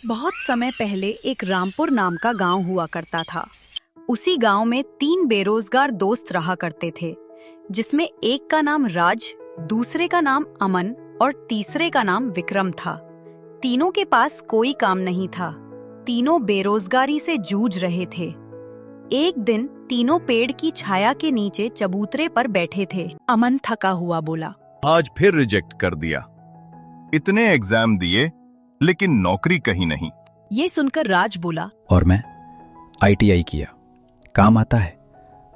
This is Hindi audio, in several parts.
बहुत समय पहले एक रामपुर नाम का गांव हुआ करता था। उसी गांव में 3 बेरोजगार दोस्त रहा करते थे, जिसमें एक का नाम राज, दूसरे का नाम अमन और तीसरे का नाम विक्रम था। तीनों के पास कोई काम नहीं था। तीनों बेरोजगारी से जूझ रहे थे। एक दिन तीनों पेड़ की छाया के नीचे चबूतरे पर बैठे थे। अमन थका हुआ बोला, आज फिर रिजेक्ट कर दिया। इतने एग्जाम दिए लेकिन नौकरी कहीं नहीं। ये सुनकर राज बोला, और मैं ITI किया, काम आता है,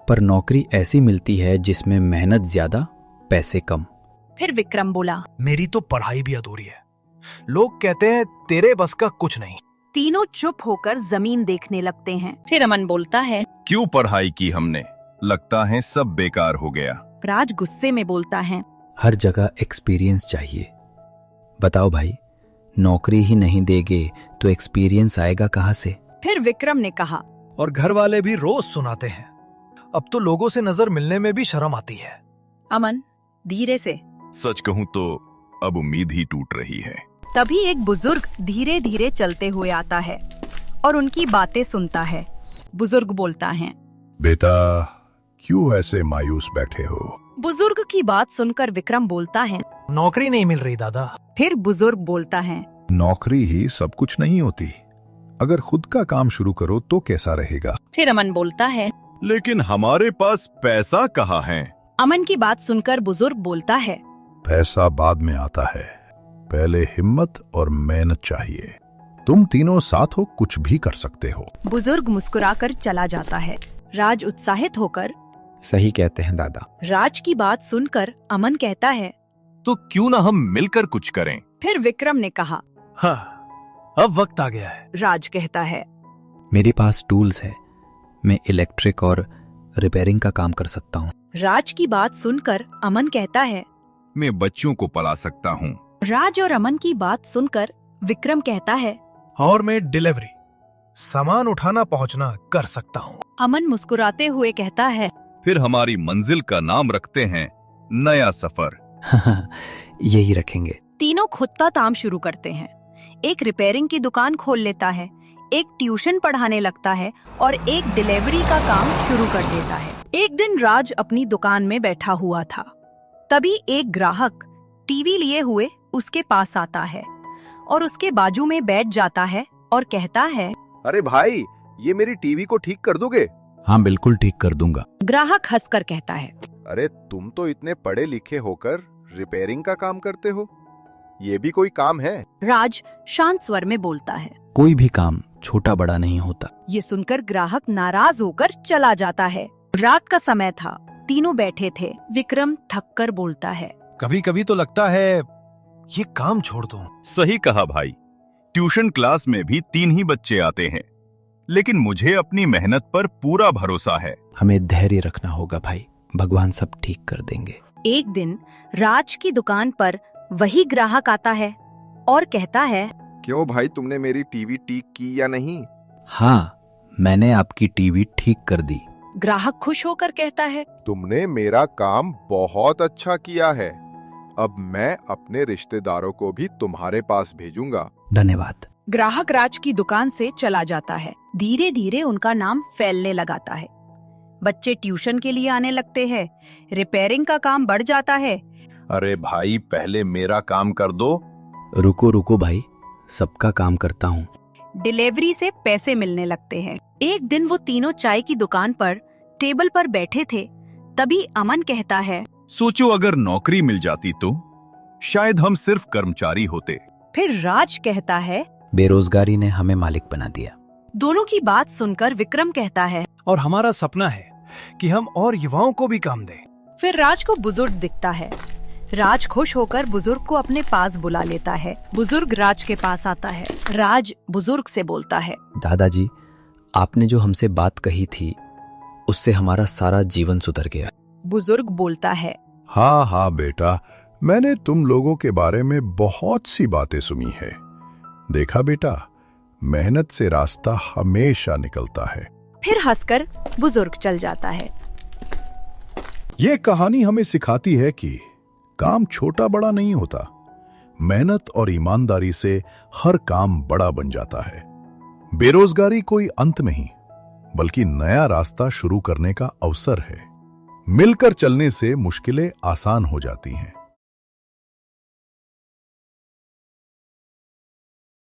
पर नौकरी ऐसी मिलती है जिसमें मेहनत ज्यादा, पैसे कम। फिर विक्रम बोला, मेरी तो पढ़ाई भी अधूरी है। लोग कहते हैं तेरे बस का कुछ नहीं। तीनों चुप होकर जमीन देखने लगते हैं। फिर अमन बोलता है, क्यों पढ़ाई की हमने, लगता है सब बेकार हो गया। राज गुस्से में बोलता है, हर जगह एक्सपीरियंस चाहिए। बताओ भाई, नौकरी ही नहीं देगे तो एक्सपीरियंस आएगा कहाँ से? फिर विक्रम ने कहा, और घर वाले भी रोज सुनाते हैं। अब तो लोगों से नजर मिलने में भी शर्म आती है। अमन धीरे से। सच कहूं तो अब उम्मीद ही टूट रही है। तभी एक बुजुर्ग धीरे धीरे चलते हुए आता है और उनकी बातें सुनता है। बुजुर्ग बोलता है, बेटा क्यों ऐसे मायूस बैठे हो? बुजुर्ग की बात सुनकर विक्रम बोलता है, नौकरी नहीं मिल रही दादा। फिर बुजुर्ग बोलता है, नौकरी ही सब कुछ नहीं होती। अगर खुद का काम शुरू करो तो कैसा रहेगा? फिर अमन बोलता है, लेकिन हमारे पास पैसा कहाँ है? अमन की बात सुनकर बुजुर्ग बोलता है, पैसा बाद में आता है, पहले हिम्मत और मेहनत चाहिए। तुम तीनों साथ हो, कुछ भी कर सकते हो। बुजुर्ग मुस्कुराकर चला जाता है। राज उत्साहित होकर, सही कहते हैं दादा। राज की बात सुनकर अमन कहता है, तो क्यों ना हम मिलकर कुछ करें? फिर विक्रम ने कहा, हाँ, अब वक्त आ गया है। राज कहता है, मेरे पास टूल्स है, मैं इलेक्ट्रिक और रिपेयरिंग का काम कर सकता हूँ। राज की बात सुनकर अमन कहता है, मैं बच्चों को पढ़ा सकता हूँ। राज और अमन की बात सुनकर विक्रम कहता है, और मैं डिलीवरी, सामान उठाना पहुंचना कर सकता हूँ। अमन मुस्कुराते हुए कहता है, फिर हमारी मंजिल का नाम रखते हैं नया सफर। यही रखेंगे। तीनों खुद का काम शुरू करते हैं। एक रिपेयरिंग की दुकान खोल लेता है, एक ट्यूशन पढ़ाने लगता है और एक डिलीवरी का काम शुरू कर देता है। एक दिन राज अपनी दुकान में बैठा हुआ था। तभी एक ग्राहक टीवी लिए हुए उसके पास आता है और उसके बाजू में बैठ जाता है और कहता है, अरे भाई, ये मेरी टीवी को ठीक कर दोगे? हाँ बिल्कुल ठीक कर दूंगा। ग्राहक हंसकर कहता है, अरे तुम तो इतने पढ़े लिखे होकर रिपेयरिंग का काम करते हो, ये भी कोई काम है? राज शांत स्वर में बोलता है। कोई भी काम छोटा बड़ा नहीं होता। ये सुनकर ग्राहक नाराज होकर चला जाता है। रात का समय था, तीनों बैठे थे। विक्रम थककर बोलता है, कभी कभी तो लगता है ये काम छोड़ दूं। सही कहा भाई, ट्यूशन क्लास में भी 3 ही बच्चे आते हैं, लेकिन मुझे अपनी मेहनत पर पूरा भरोसा है। हमें धैर्य रखना होगा भाई, भगवान सब ठीक कर देंगे। एक दिन राज की दुकान पर वही ग्राहक आता है और कहता है, क्यों भाई, तुमने मेरी टीवी ठीक की या नहीं? हाँ, मैंने आपकी टीवी ठीक कर दी। ग्राहक खुश होकर कहता है, तुमने मेरा काम बहुत अच्छा किया है। अब मैं अपने रिश्तेदारों को भी तुम्हारे पास भेजूंगा। धन्यवाद। ग्राहक राज की दुकान से चला जाता है। धीरे धीरे उनका नाम फैलने लगाता है। बच्चे ट्यूशन के लिए आने लगते हैं। रिपेयरिंग का काम बढ़ जाता है। अरे भाई, पहले मेरा काम कर दो। रुको रुको भाई, सबका काम करता हूँ। डिलीवरी से पैसे मिलने लगते हैं। एक दिन वो तीनों चाय की दुकान पर टेबल पर बैठे थे। तभी अमन कहता है, सोचो अगर नौकरी मिल जाती तो शायद हम सिर्फ कर्मचारी होते। फिर राज कहता है, बेरोजगारी ने हमें मालिक बना दिया। दोनों की बात सुनकर विक्रम कहता है, और हमारा सपना है कि हम और युवाओं को भी काम दें। फिर राज को बुजुर्ग दिखता है। राज खुश होकर बुजुर्ग को अपने पास बुला लेता है। बुजुर्ग राज के पास आता है। राज बुजुर्ग से बोलता है, दादाजी, आपने जो हमसे बात कही थी उससे हमारा सारा जीवन सुधर गया। बुजुर्ग बोलता है, हाँ हाँ बेटा, मैंने तुम लोगों के बारे में बहुत सी बातें सुनी है। देखा बेटा, मेहनत से रास्ता हमेशा निकलता है। फिर हंसकर बुजुर्ग चल जाता है। ये कहानी हमें सिखाती है कि काम छोटा बड़ा नहीं होता, मेहनत और ईमानदारी से हर काम बड़ा बन जाता है। बेरोजगारी कोई अंत नहीं, बल्कि नया रास्ता शुरू करने का अवसर है। मिलकर चलने से मुश्किलें आसान हो जाती हैं।